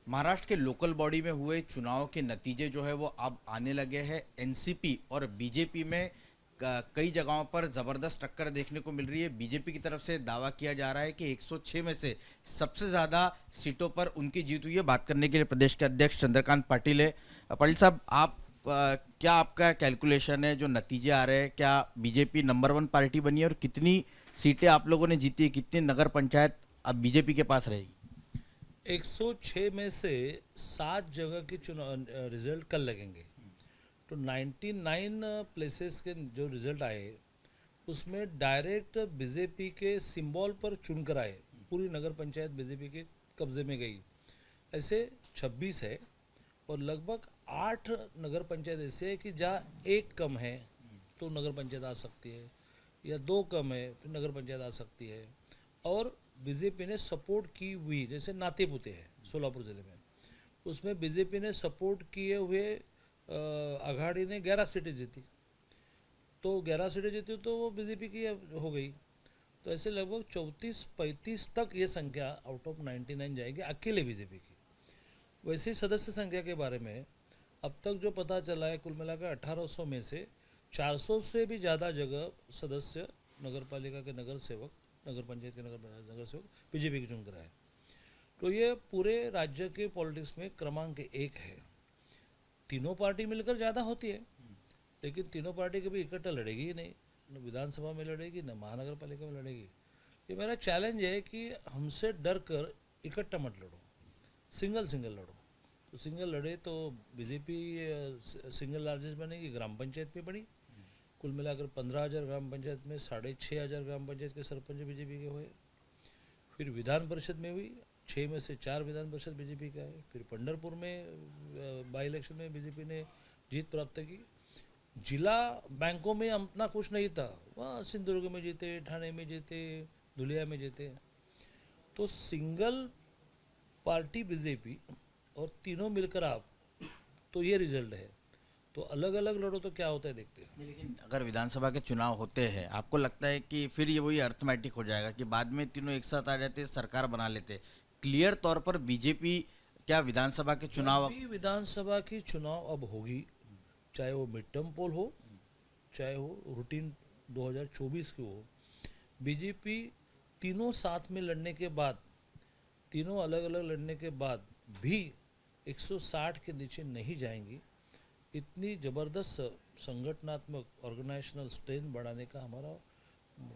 महाराष्ट्र के local body में हुए चुनाव के नतीजे जो है वो अब आने लगे हैं। एनसीपी और बीजेपी में कई जगहों पर ज़बरदस्त टक्कर देखने को मिल रही है। बीजेपी की तरफ से दावा किया जा रहा है कि 106 में से सबसे ज़्यादा सीटों पर उनकी जीत हुई है। बात करने के लिए प्रदेश के अध्यक्ष चंद्रकांत पाटिल है। पाटिल साहब, आप क्या आपका कैलकुलेशन है, जो नतीजे आ रहे हैं, क्या बीजेपी नंबर 1 पार्टी बनी है और कितनी सीटें आप लोगों ने जीती है, कितनी नगर पंचायत अब बीजेपी के पास रहेगी? 106 में से 7 जगह के चुनाव रिजल्ट कल लगेंगे। तो 99 प्लेसेस के जो रिजल्ट आए उसमें डायरेक्ट बीजेपी के सिंबल पर चुनकर आए। पूरी नगर पंचायत बीजेपी के कब्जे में गई। ऐसे 26 है और लगभग 8 नगर पंचायत ऐसे है कि जहाँ एक कम है तो नगर पंचायत आ सकती है, या 2 कम है तो नगर पंचायत आ सकती है। और बीजेपी ने सपोर्ट की हुई, जैसे नातेपुते है सोलापुर ज़िले में, उसमें बीजेपी ने सपोर्ट किए हुए आघाड़ी ने 11 सीटें जीती। तो 11 सीटें जीती तो वो बीजेपी की हो गई। तो ऐसे लगभग 34-35 तक ये संख्या आउट ऑफ 99 जाएगी अकेले बीजेपी की। वैसे ही सदस्य संख्या के बारे में अब तक जो पता चला है, कुल मिलाकर 1800 में से 400 से भी ज़्यादा जगह सदस्य, नगर पालिका के नगर सेवक, नगर पंचायत के नगर सेवक बीजेपी के चुनकर आए। तो ये पूरे राज्य के पॉलिटिक्स में क्रमांक 1 है। तीनों पार्टी मिलकर ज़्यादा होती है, लेकिन तीनों पार्टी कभी इकट्ठा लड़ेगी ही नहीं, न विधानसभा में लड़ेगी न महानगर पालिका में लड़ेगी। ये मेरा चैलेंज है कि हमसे डर कर इकट्ठा मत लड़ो, सिंगल सिंगल लड़ो। तो सिंगल लड़े तो बीजेपी सिंगल लार्जेस्ट बनेगी, ग्राम पंचायत पे बनी। कुल मिलाकर 15,000 ग्राम पंचायत में 6,500 ग्राम पंचायत के सरपंच बीजेपी के हुए। फिर विधान परिषद में हुई, 6 में से 4 विधान परिषद बीजेपी का है। फिर पंढरपुर में बाई इलेक्शन में बीजेपी ने जीत प्राप्त की। जिला बैंकों में अपना कुछ नहीं था, वहाँ सिंधुदुर्ग में जीते, ठाणे में जीते, धुलिया में जीते। तो सिंगल पार्टी बीजेपी और तीनों मिलकर आप, तो ये रिजल्ट है। तो अलग अलग लड़ो तो क्या होता है देखते हैं। लेकिन अगर विधानसभा के चुनाव होते हैं, आपको लगता है कि फिर ये वही अर्थमेटिक हो जाएगा कि बाद में तीनों एक साथ आ जाते, सरकार बना लेते? क्लियर तौर पर बीजेपी क्या विधानसभा के चुनाव भी विधानसभा की चुनाव अब होगी, चाहे वो मिड टर्म पोल हो, चाहे वो रूटीन 2024 की हो, बीजेपी तीनों साथ में लड़ने के बाद, तीनों अलग अलग लड़ने के बाद भी 160 के नीचे नहीं जाएंगी। इतनी ज़बरदस्त संगठनात्मक ऑर्गेनाइजेशनल स्ट्रेंथ बढ़ाने का हमारा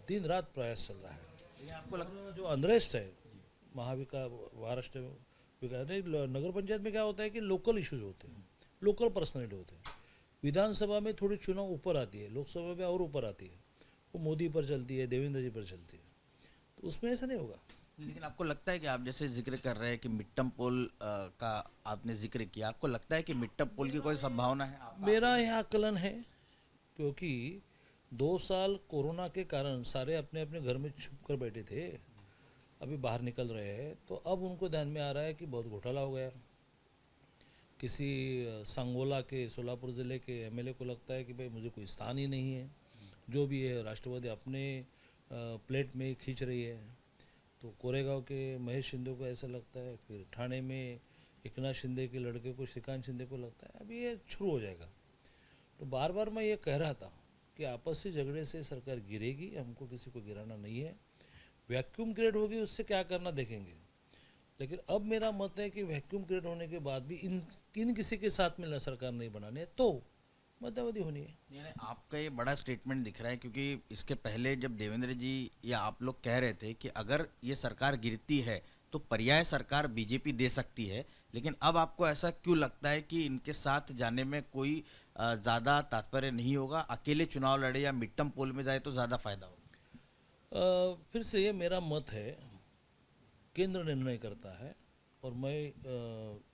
दिन रात प्रयास चल रहा है। आपको लगता जो अनरेस्ट है महाविकास महाराष्ट्र में, विकास नहीं, नगर पंचायत में क्या होता है कि लोकल इश्यूज होते हैं, लोकल पर्सनैलिटी होते हैं। विधानसभा में थोड़ी चुनाव ऊपर आती है, लोकसभा में और ऊपर आती है, वो मोदी पर चलती है, देवेंद्र जी पर चलती है। तो उसमें ऐसा नहीं होगा। लेकिन आपको लगता है कि आप जैसे जिक्र कर रहे हैं कि मिड टर्म पोल का आपने जिक्र किया, आपको लगता है कि मिड टर्म पोल की कोई संभावना है? मेरा यह आकलन है, क्योंकि 2 साल कोरोना के कारण सारे अपने अपने घर में छुप कर बैठे थे, अभी बाहर निकल रहे हैं, तो अब उनको ध्यान में आ रहा है कि बहुत घोटाला हो गया। किसी सांगोला के, सोलापुर ज़िले के एमएलए को लगता है कि भाई मुझे कोई स्थान ही नहीं है, जो भी है राष्ट्रवादी अपने प्लेट में खींच रही है। तो कोरेगांव के महेश शिंदे को ऐसा लगता है, फिर ठाणे में एकनाथ शिंदे के लड़के को श्रीकांत शिंदे को लगता है अभी ये शुरू हो जाएगा। तो बार बार मैं ये कह रहा था कि आपसी झगड़े से सरकार गिरेगी, हमको किसी को गिराना नहीं है। वैक्यूम क्रिएट होगी, उससे क्या करना देखेंगे। लेकिन अब मेरा मत है कि वैक्यूम क्रिएट होने के बाद भी इन किसी के साथ में सरकार नहीं बनानी है, तो मध्यावधि होनी है। यानी आपका ये बड़ा स्टेटमेंट दिख रहा है, क्योंकि इसके पहले जब देवेंद्र जी या आप लोग कह रहे थे कि अगर ये सरकार गिरती है तो पर्याय सरकार बीजेपी दे सकती है, लेकिन अब आपको ऐसा क्यों लगता है कि इनके साथ जाने में कोई ज़्यादा तात्पर्य नहीं होगा? अकेले चुनाव लड़े या मिड टर्म पोल में जाए तो ज़्यादा फायदा होगा? फिर से ये मेरा मत है, केंद्र निर्णय करता है। और मैं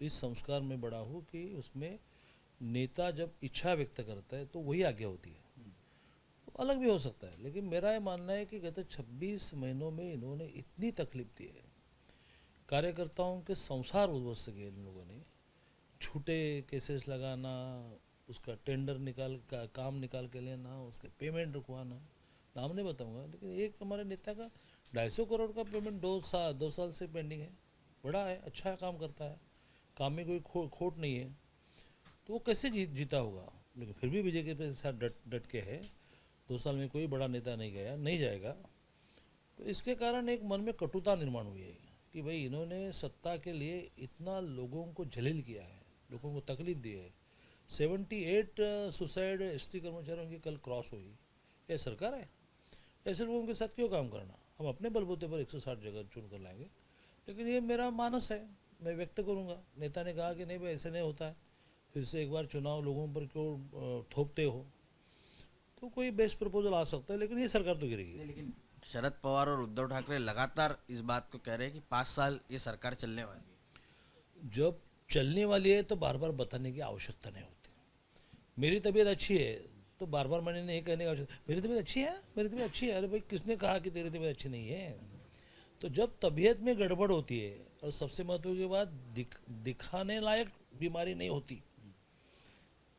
इस संस्कार में बड़ा हूँ कि उसमें नेता जब इच्छा व्यक्त करता है तो वही आगे होती है। तो अलग भी हो सकता है, लेकिन मेरा ये मानना है कि गत 26 महीनों में इन्होंने इतनी तकलीफ दी है, कार्यकर्ताओं के संसार उद्ध्वस्त किए इन लोगों ने। छूटे केसेस लगाना, उसका टेंडर काम निकाल के लेना, उसके पेमेंट रुकवाना, नाम नहीं बताऊंगा, लेकिन एक हमारे नेता का 250 करोड़ का पेमेंट 2 साल से पेंडिंग है। बड़ा है, अच्छा काम करता है, काम में कोई खोट नहीं है, तो वो कैसे जीता होगा। लेकिन फिर भी बीजेपी के साथ डट के है। 2 साल में कोई बड़ा नेता नहीं गया, नहीं जाएगा। तो इसके कारण एक मन में कटुता निर्माण हुई है कि भाई इन्होंने सत्ता के लिए इतना लोगों को जलील किया है, लोगों को तकलीफ दी है। 78 सुसाइड एसटी कर्मचारियों की कल क्रॉस हुई। ये सरकार है? ऐसे लोगों के साथ क्यों काम करना? हम अपने बलबूते पर 160 जगह चुन कर लाएंगे। लेकिन ये मेरा मानस है, मैं व्यक्त करूँगा। नेता ने कहा कि नहीं भाई ऐसे नहीं होता है, फिर से एक बार चुनाव लोगों पर क्यों थोपते हो। तो कोई बेस्ट प्रपोजल आ सकता है, लेकिन ये सरकार तो गिरेगी। लेकिन शरद पवार और उद्धव ठाकरे लगातार इस बात को कह रहे हैं कि 5 साल ये सरकार चलने वाली है। जब चलने वाली है तो बार बार बताने की आवश्यकता नहीं होती। मेरी तबीयत अच्छी है तो बार बार मैंने नहीं कहने की आवश्यकता, मेरी तबीयत अच्छी है, मेरी तबीयत अच्छी है। अरे भाई किसने कहा कि तेरी तबीयत अच्छी नहीं है? तो जब तबीयत में गड़बड़ होती है और सबसे महत्व की बात दिखाने लायक बीमारी नहीं होती,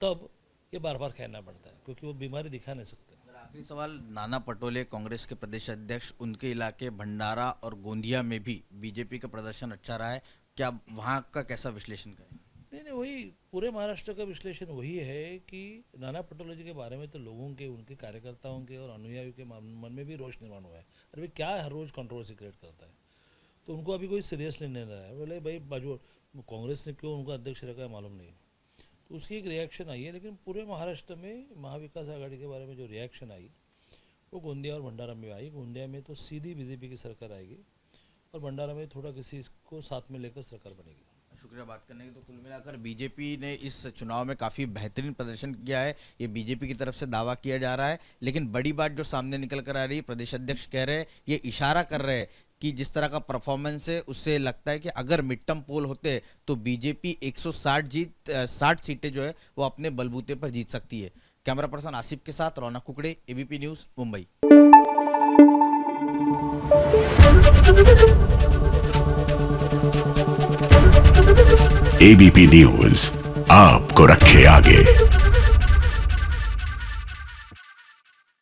तब ये बार बार कहना पड़ता है, क्योंकि वो बीमारी दिखा नहीं सकते। आखिरी सवाल, नाना पटोले कांग्रेस के प्रदेश अध्यक्ष, उनके इलाके भंडारा और गोंदिया में भी बीजेपी का प्रदर्शन अच्छा रहा है, क्या वहाँ का कैसा विश्लेषण करें? नहीं, वही पूरे महाराष्ट्र का विश्लेषण वही है कि नाना पटोले जी के बारे में तो लोगों के, उनके कार्यकर्ताओं के और अनुयायियों के मन में भी रोष निर्माण हुआ है। अरे भाई क्या हर रोज कंट्रोवर्सी क्रिएट करता है, तो उनको अभी कोई सीरियसली नहीं रहा है। बोले भाई बाजू कांग्रेस ने क्यों उनको अध्यक्ष रखा है मालूम नहीं, तो उसकी एक रिएक्शन आई है। लेकिन पूरे महाराष्ट्र में महाविकास आघाड़ी के बारे में जो रिएक्शन आई वो गोंदिया और भंडारा में आई। गोंदिया में तो सीधी बीजेपी की सरकार आएगी और भंडारा में थोड़ा किसी को साथ में लेकर सरकार बनेगी। शुक्रिया बात करने की। तो कुल मिलाकर बीजेपी ने इस चुनाव में काफ़ी बेहतरीन प्रदर्शन किया है, ये बीजेपी की तरफ से दावा किया जा रहा है। लेकिन बड़ी बात जो सामने निकल कर आ रही है, प्रदेश अध्यक्ष कह रहे हैं, ये इशारा कर रहे हैं कि जिस तरह का परफॉर्मेंस है उससे लगता है कि अगर मिड टर्म पोल होते तो बीजेपी 160 सीटें जो है वो अपने बलबूते पर जीत सकती है। कैमरा पर्सन आसिफ के साथ Raunak Kukde, ABP News, Mumbai. ABP News आपको रखे आगे।